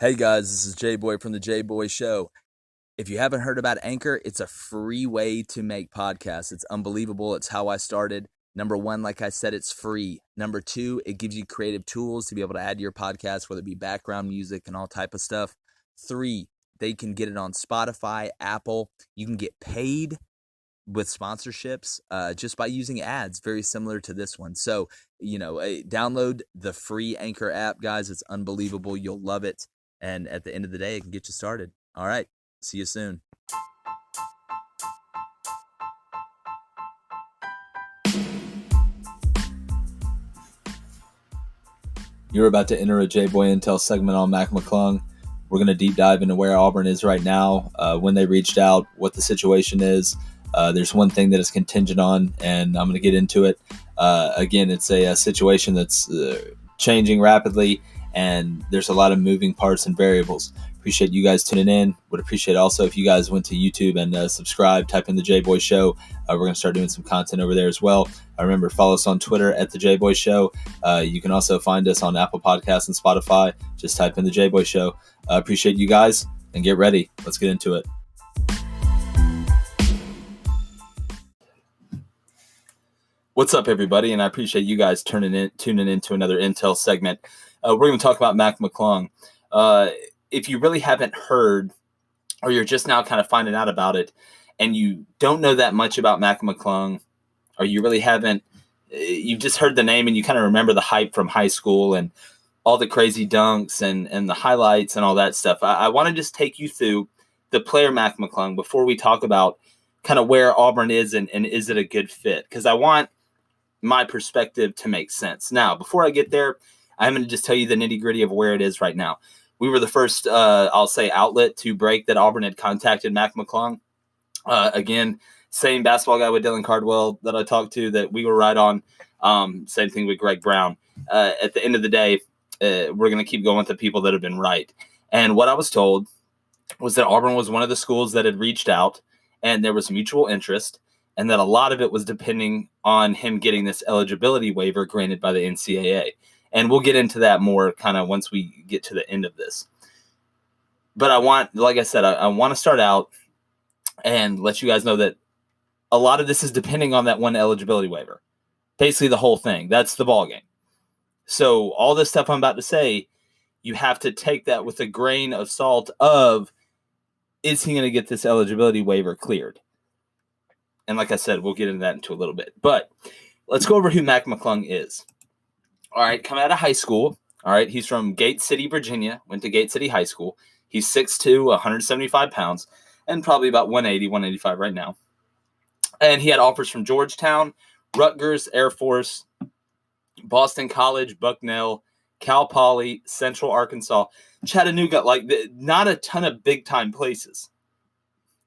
Hey guys, this is J-Boy from the J-Boy Show. If you haven't heard about Anchor, it's a free way to make podcasts. It's unbelievable. It's how I started. Number one, like I said, it's free. Number two, it gives you creative tools to be able to add to your podcast, whether it be background music and all type of stuff. Three, they can get it on Spotify, Apple. You can get paid with sponsorships just by using ads, very similar to this one. So, download the free Anchor app, guys. It's unbelievable. You'll love it. And at the end of the day, it can get you started. All right. See you soon. You're about to enter a J-Boy Intel segment on Mcclung. We're going to deep dive into where Auburn is right now, when they reached out, what the situation is. There's one thing that is contingent on, and I'm going to get into it. Again, it's a situation that's changing rapidly, and there's a lot of moving parts and variables. Appreciate you guys tuning in. Would appreciate also if you guys went to YouTube and subscribe, type in the J-Boy Show. We're going to start doing some content over there as well. Remember, follow us on Twitter at the J-Boy Show. You can also find us on Apple Podcasts and Spotify. Just type in the J-Boy Show. Appreciate you guys, and get ready. Let's get into it. What's up, everybody? And I appreciate you guys tuning into another Intel segment. We're going to talk about Mcclung. If you really haven't heard, or you're just now kind of finding out about it, and you don't know that much about Mcclung, or you really haven't, you've just heard the name and you kind of remember the hype from high school and all the crazy dunks and the highlights and all that stuff. I want to just take you through the player Mcclung before we talk about kind of where Auburn is and is it a good fit? Because I want my perspective to make sense. Now, before I get there, I'm going to just tell you the nitty gritty of where it is right now. We were the first, outlet to break that Auburn had contacted Mcclung. Again, same basketball guy with Dylan Cardwell that I talked to that we were right on. Same thing with Greg Brown. At the end of the day, we're going to keep going with the people that have been right. And what I was told was that Auburn was one of the schools that had reached out and there was mutual interest, and that a lot of it was depending on him getting this eligibility waiver granted by the NCAA. And we'll get into that more kind of once we get to the end of this. But I want to start out and let you guys know that a lot of this is depending on that one eligibility waiver. Basically the whole thing. That's the ballgame. So all this stuff I'm about to say, you have to take that with a grain of salt of, is he going to get this eligibility waiver cleared? And like I said, we'll get into that into a little bit. But let's go over who Mcclung is. All right, coming out of high school. All right, he's from Gate City, Virginia. Went to Gate City High School. He's 6'2", 175 pounds, and probably about 180, 185 right now. And he had offers from Georgetown, Rutgers, Air Force, Boston College, Bucknell, Cal Poly, Central Arkansas, Chattanooga, not a ton of big-time places.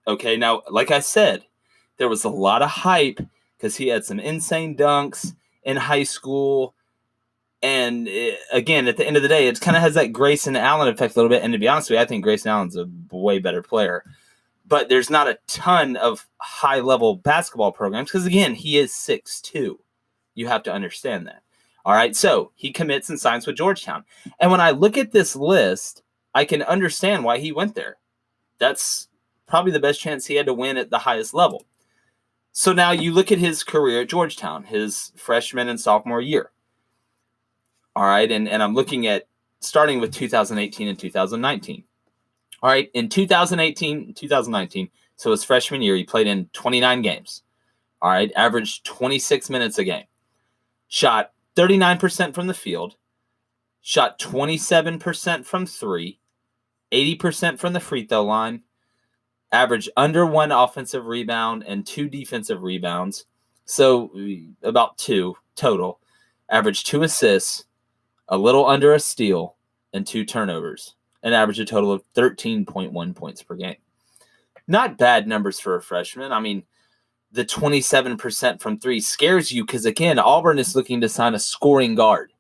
Okay, now, like I said, there was a lot of hype because he had some insane dunks in high school. And again, at the end of the day, it kind of has that Grayson Allen effect a little bit. And to be honest with you, I think Grayson Allen's a way better player. But there's not a ton of high-level basketball programs because, again, he is 6'2". You have to understand that. All right, so he commits and signs with Georgetown. And when I look at this list, I can understand why he went there. That's probably the best chance he had to win at the highest level. So now you look at his career at Georgetown, his freshman and sophomore year. All right, and I'm looking at starting with 2018 and 2019. All right, in 2018, 2019, so his freshman year, he played in 29 games. All right, averaged 26 minutes a game. Shot 39% from the field. Shot 27% from three. 80% from the free throw line. Averaged under 1 offensive rebound and 2 defensive rebounds. So about 2 total. Averaged 2 assists, a little under a steal, and 2 turnovers. And averaged a total of 13.1 points per game. Not bad numbers for a freshman. I mean, the 27% from three scares you because, again, Auburn is looking to sign a scoring guard.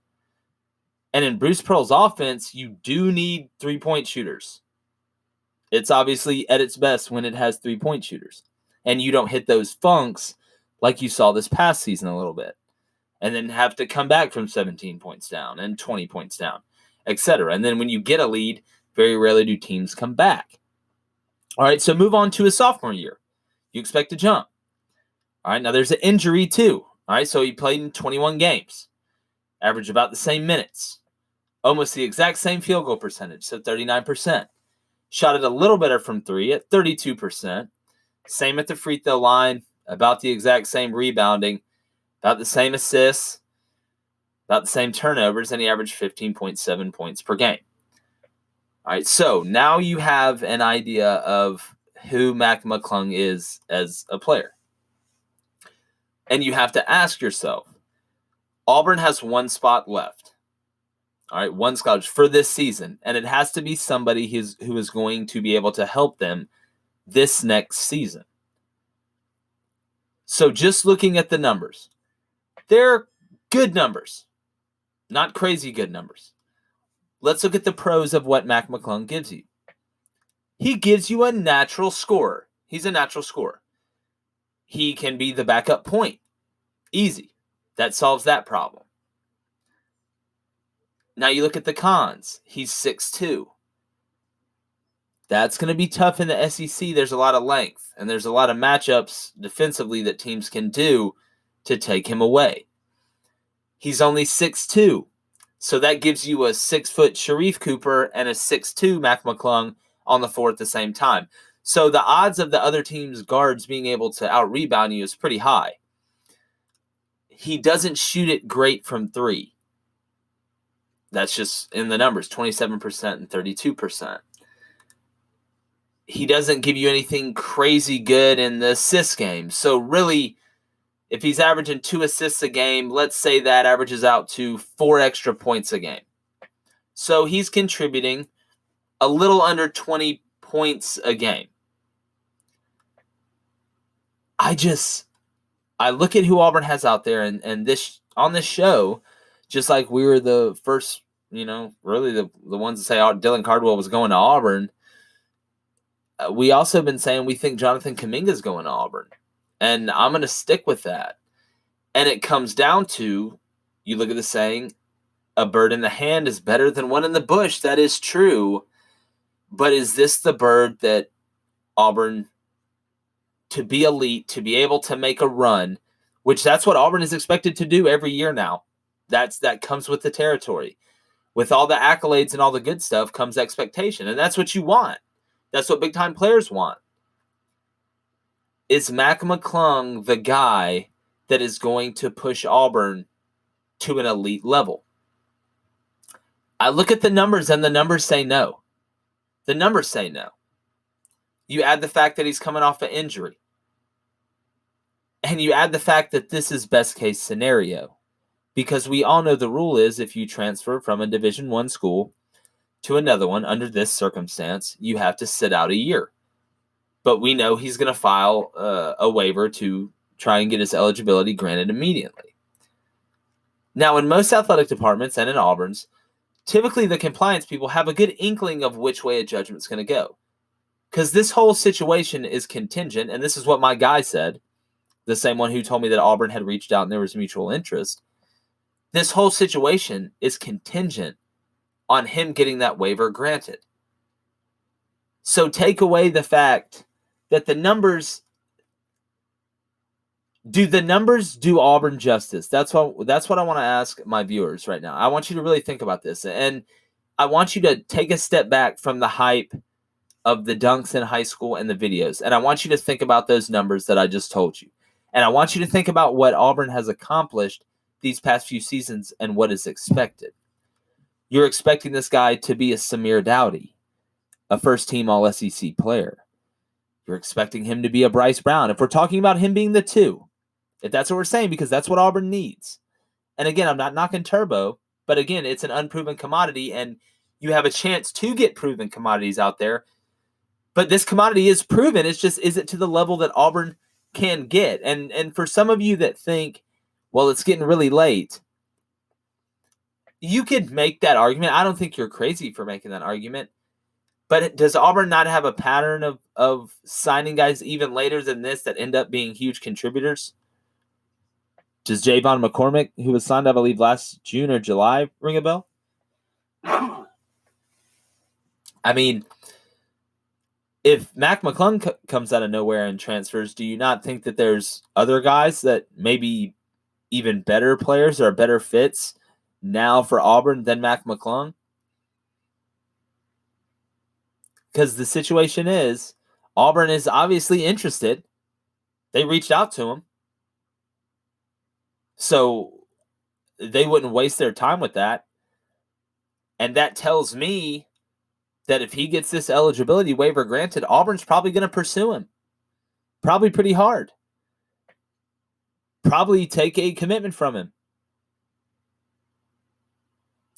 And in Bruce Pearl's offense, you do need three-point shooters. It's obviously at its best when it has three-point shooters. And you don't hit those funks like you saw this past season a little bit. And then have to come back from 17 points down and 20 points down, etc. And then when you get a lead, Very rarely do teams come back. All right, so move on to his sophomore year. You expect to jump. All right, now there's an injury too. All right, so he played in 21 games, averaged about the same minutes, almost the exact same field goal percentage, so 39%. Shot it a little better from three at 32%. Same at the free throw line, about the exact same rebounding, about the same assists, about the same turnovers, and he averaged 15.7 points per game. All right, so now you have an idea of who Mac McClung is as a player. And you have to ask yourself, Auburn has one spot left. All right, one scholarship for this season, and it has to be somebody who is going to be able to help them this next season. So just looking at the numbers, they're good numbers, not crazy good numbers. Let's look at the pros of what Mac McClung gives you. He gives you a natural scorer. He's a natural scorer. He can be the backup point. Easy. That solves that problem. Now you look at the cons. He's 6'2". That's going to be tough in the SEC. There's a lot of length, and there's a lot of matchups defensively that teams can do to take him away. He's only 6'2", so that gives you a 6-foot Sharif Cooper and a 6'2" Mac McClung on the floor at the same time. So the odds of the other team's guards being able to out-rebound you is pretty high. He doesn't shoot it great from three. That's just in the numbers, 27% and 32%. He doesn't give you anything crazy good in the assist game. So really, if he's averaging 2 assists a game, let's say that averages out to 4 extra points a game. So he's contributing a little under 20 points a game. I look at who Auburn has out there, and this on this show, just like we were the first, really the ones to say Dylan Cardwell was going to Auburn, we also have been saying we think Jonathan Kuminga is going to Auburn. And I'm going to stick with that. And it comes down to, you look at the saying, a bird in the hand is better than one in the bush. That is true. But is this the bird that Auburn, to be elite, to be able to make a run, which that's what Auburn is expected to do every year now. That comes with the territory. With all the accolades and all the good stuff comes expectation. And that's what you want. That's what big-time players want. Is Mac McClung the guy that is going to push Auburn to an elite level? I look at the numbers, and the numbers say no. The numbers say no. You add the fact that he's coming off an injury. And you add the fact that this is best-case scenario. Because we all know the rule is if you transfer from a Division I school to another one under this circumstance, you have to sit out a year. But we know he's going to file a waiver to try and get his eligibility granted immediately. Now, in most athletic departments and in Auburn's, typically the compliance people have a good inkling of which way a judgment's going to go. Because this whole situation is contingent, and this is what my guy said, the same one who told me that Auburn had reached out and there was mutual interest. This whole situation is contingent on him getting that waiver granted. So take away the fact that the numbers do Auburn justice? That's what I want to ask my viewers right now. I want you to really think about this, and I want you to take a step back from the hype of the dunks in high school and the videos, and I want you to think about those numbers that I just told you, and I want you to think about what Auburn has accomplished these past few seasons and what is expected. You're expecting this guy to be a Samir Dowdy, a first-team All-SEC player. You're expecting him to be a Bryce Brown. If we're talking about him being the 2, if that's what we're saying, because that's what Auburn needs. And again, I'm not knocking Turbo, but again, it's an unproven commodity, and you have a chance to get proven commodities out there. But this commodity is proven. It's just, is it to the level that Auburn can get? And for some of you that think, well, it's getting really late, you could make that argument. I don't think you're crazy for making that argument. But does Auburn not have a pattern of signing guys even later than this that end up being huge contributors? Does Javon McCormick, who was signed, I believe, last June or July, ring a bell? I mean, if Mcclung comes out of nowhere and transfers, do you not think that there's other guys that maybe even better players or better fits now for Auburn than Mcclung? Because the situation is, Auburn is obviously interested. They reached out to him. So they wouldn't waste their time with that. And that tells me that if he gets this eligibility waiver granted, Auburn's probably going to pursue him. Probably pretty hard. Probably take a commitment from him.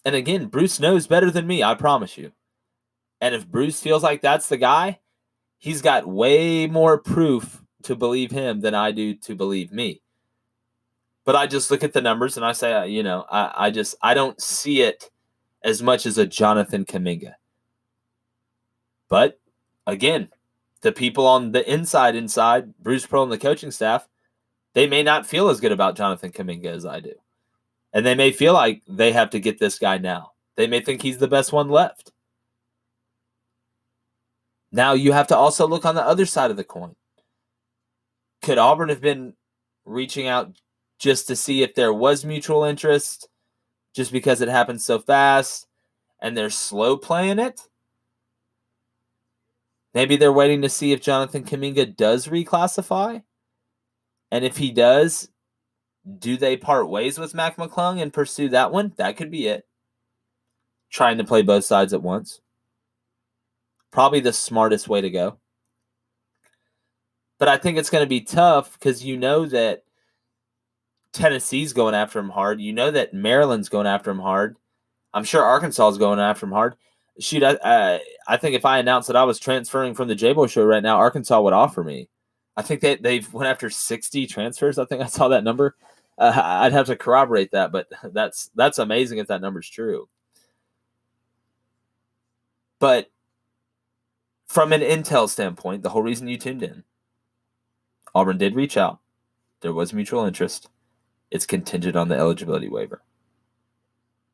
And again, Bruce knows better than me, I promise you. And if Bruce feels like that's the guy, he's got way more proof to believe him than I do to believe me. But I just look at the numbers and I say, I don't see it as much as a Jonathan Kuminga. But again, the people on the inside, Bruce Pearl and the coaching staff, they may not feel as good about Jonathan Kuminga as I do. And they may feel like they have to get this guy now. They may think he's the best one left. Now you have to also look on the other side of the coin. Could Auburn have been reaching out just to see if there was mutual interest, just because it happened so fast and they're slow playing it? Maybe they're waiting to see if Jonathan Kuminga does reclassify. And if he does, do they part ways with Mcclung and pursue that one? That could be it. Trying to play both sides at once. Probably the smartest way to go. But I think it's going to be tough because you know that Tennessee's going after him hard. You know that Maryland's going after him hard. I'm sure Arkansas is going after him hard. Shoot, I think if I announced that I was transferring from the J-Bo show right now, Arkansas would offer me. I think they've went after 60 transfers. I think I saw that number. I'd have to corroborate that, but that's amazing if that number's true. But from an intel standpoint, the whole reason you tuned in, Auburn did reach out. There was mutual interest. It's contingent on the eligibility waiver.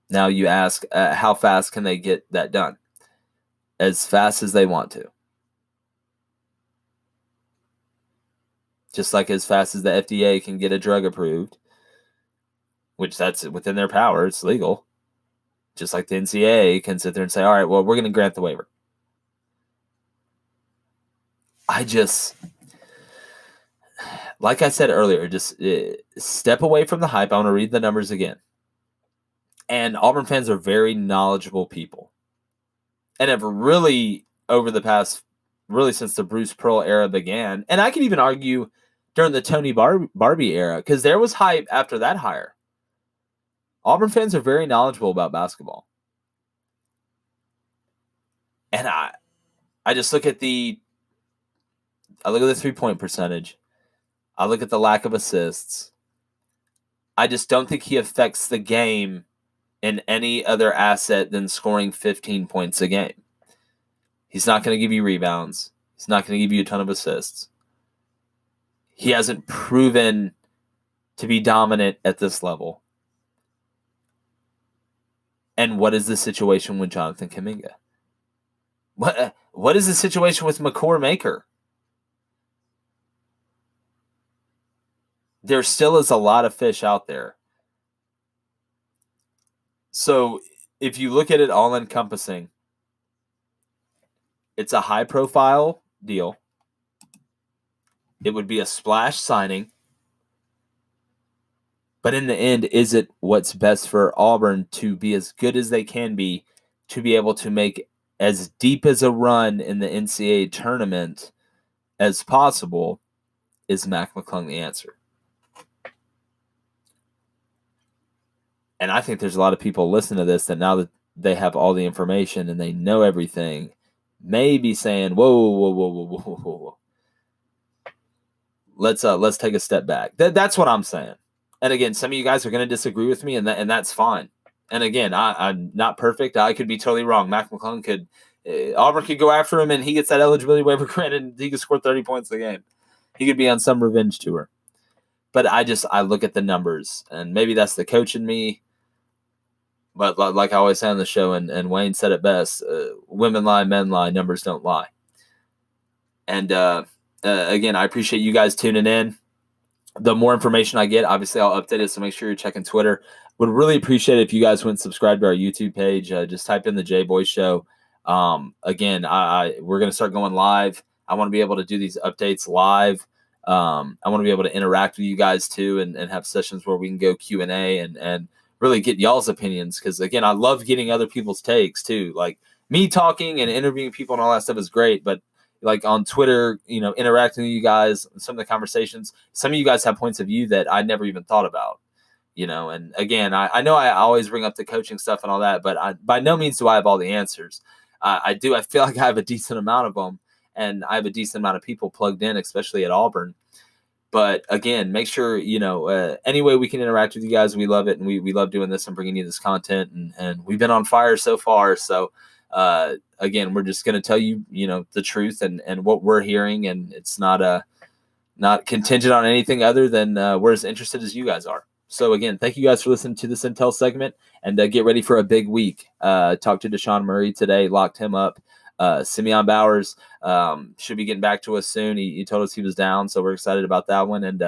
Now you ask, how fast can they get that done? As fast as they want to. Just like as fast as the FDA can get a drug approved, which that's within their power, it's legal. Just like the NCAA can sit there and say, all right, well, we're going to grant the waiver. Like I said earlier, just step away from the hype. I want to read the numbers again. And Auburn fans are very knowledgeable people. And have really, over the past, really since the Bruce Pearl era began, and I could even argue during the Tony Barbie era, because there was hype after that hire. Auburn fans are very knowledgeable about basketball. And I just look at the 3-point percentage. I look at the lack of assists. I just don't think he affects the game in any other asset than scoring 15 points a game. He's not going to give you rebounds. He's not going to give you a ton of assists. He hasn't proven to be dominant at this level. And what is the situation with Jonathan Kuminga? What is the situation with McCord Maker? There still is a lot of fish out there. So if you look at it all encompassing, it's a high profile deal. It would be a splash signing. But in the end, is it what's best for Auburn to be as good as they can be, to be able to make as deep as a run in the NCAA tournament as possible? Is Mcclung the answer? And I think there's a lot of people listening to this that now that they have all the information and they know everything, may be saying, whoa. Let's take a step back. That's what I'm saying. And again, some of you guys are going to disagree with me, and that's fine. And again, I'm not perfect. I could be totally wrong. Mcclung could, Auburn could go after him, and he gets that eligibility waiver granted, and he could score 30 points a game. He could be on some revenge tour. But I look at the numbers, and maybe that's the coach in me. But like I always say on the show, and Wayne said it best: women lie, men lie, numbers don't lie. And again, I appreciate you guys tuning in. The more information I get, obviously I'll update it. So make sure you're checking Twitter. Would really appreciate it if you guys went and subscribe to our YouTube page. Just type in the J Boy Show. Again, we're gonna start going live. I want to be able to do these updates live. I want to be able to interact with you guys too, and have sessions where we can go Q&A and really get y'all's opinions. Because again, I love getting other people's takes too. Like me talking and interviewing people and all that stuff is great, but like on Twitter, interacting with you guys, some of the conversations, some of you guys have points of view that I never even thought about, and again, I know I always bring up the coaching stuff and all that, but by no means do I have all the answers. I feel like I have a decent amount of them, and I have a decent amount of people plugged in, especially at Auburn. But again, make sure, any way we can interact with you guys, we love it. And we love doing this and bringing you this content, and we've been on fire so far. So, again, we're just going to tell you, the truth and what we're hearing. And it's not contingent on anything other than we're as interested as you guys are. So again, thank you guys for listening to this Intel segment, and get ready for a big week. Talked to Deshaun Murray today, locked him up. Simeon Bowers should be getting back to us soon. He told us he was down, so we're excited about that one. And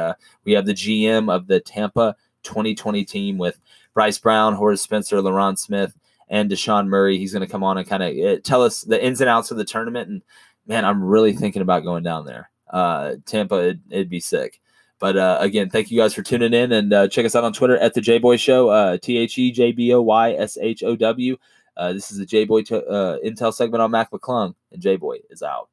we have the GM of the Tampa 2020 team with Bryce Brown, Horace Spencer, LaRon Smith, and Deshaun Murray. He's going to come on and kind of tell us the ins and outs of the tournament. And man, I'm really thinking about going down there. Tampa, it'd be sick. But again, thank you guys for tuning in, and check us out on Twitter at the J Boy Show, TheJBoyshow. This is the J Boy Intel segment on Mac Mcclung, and J Boy is out.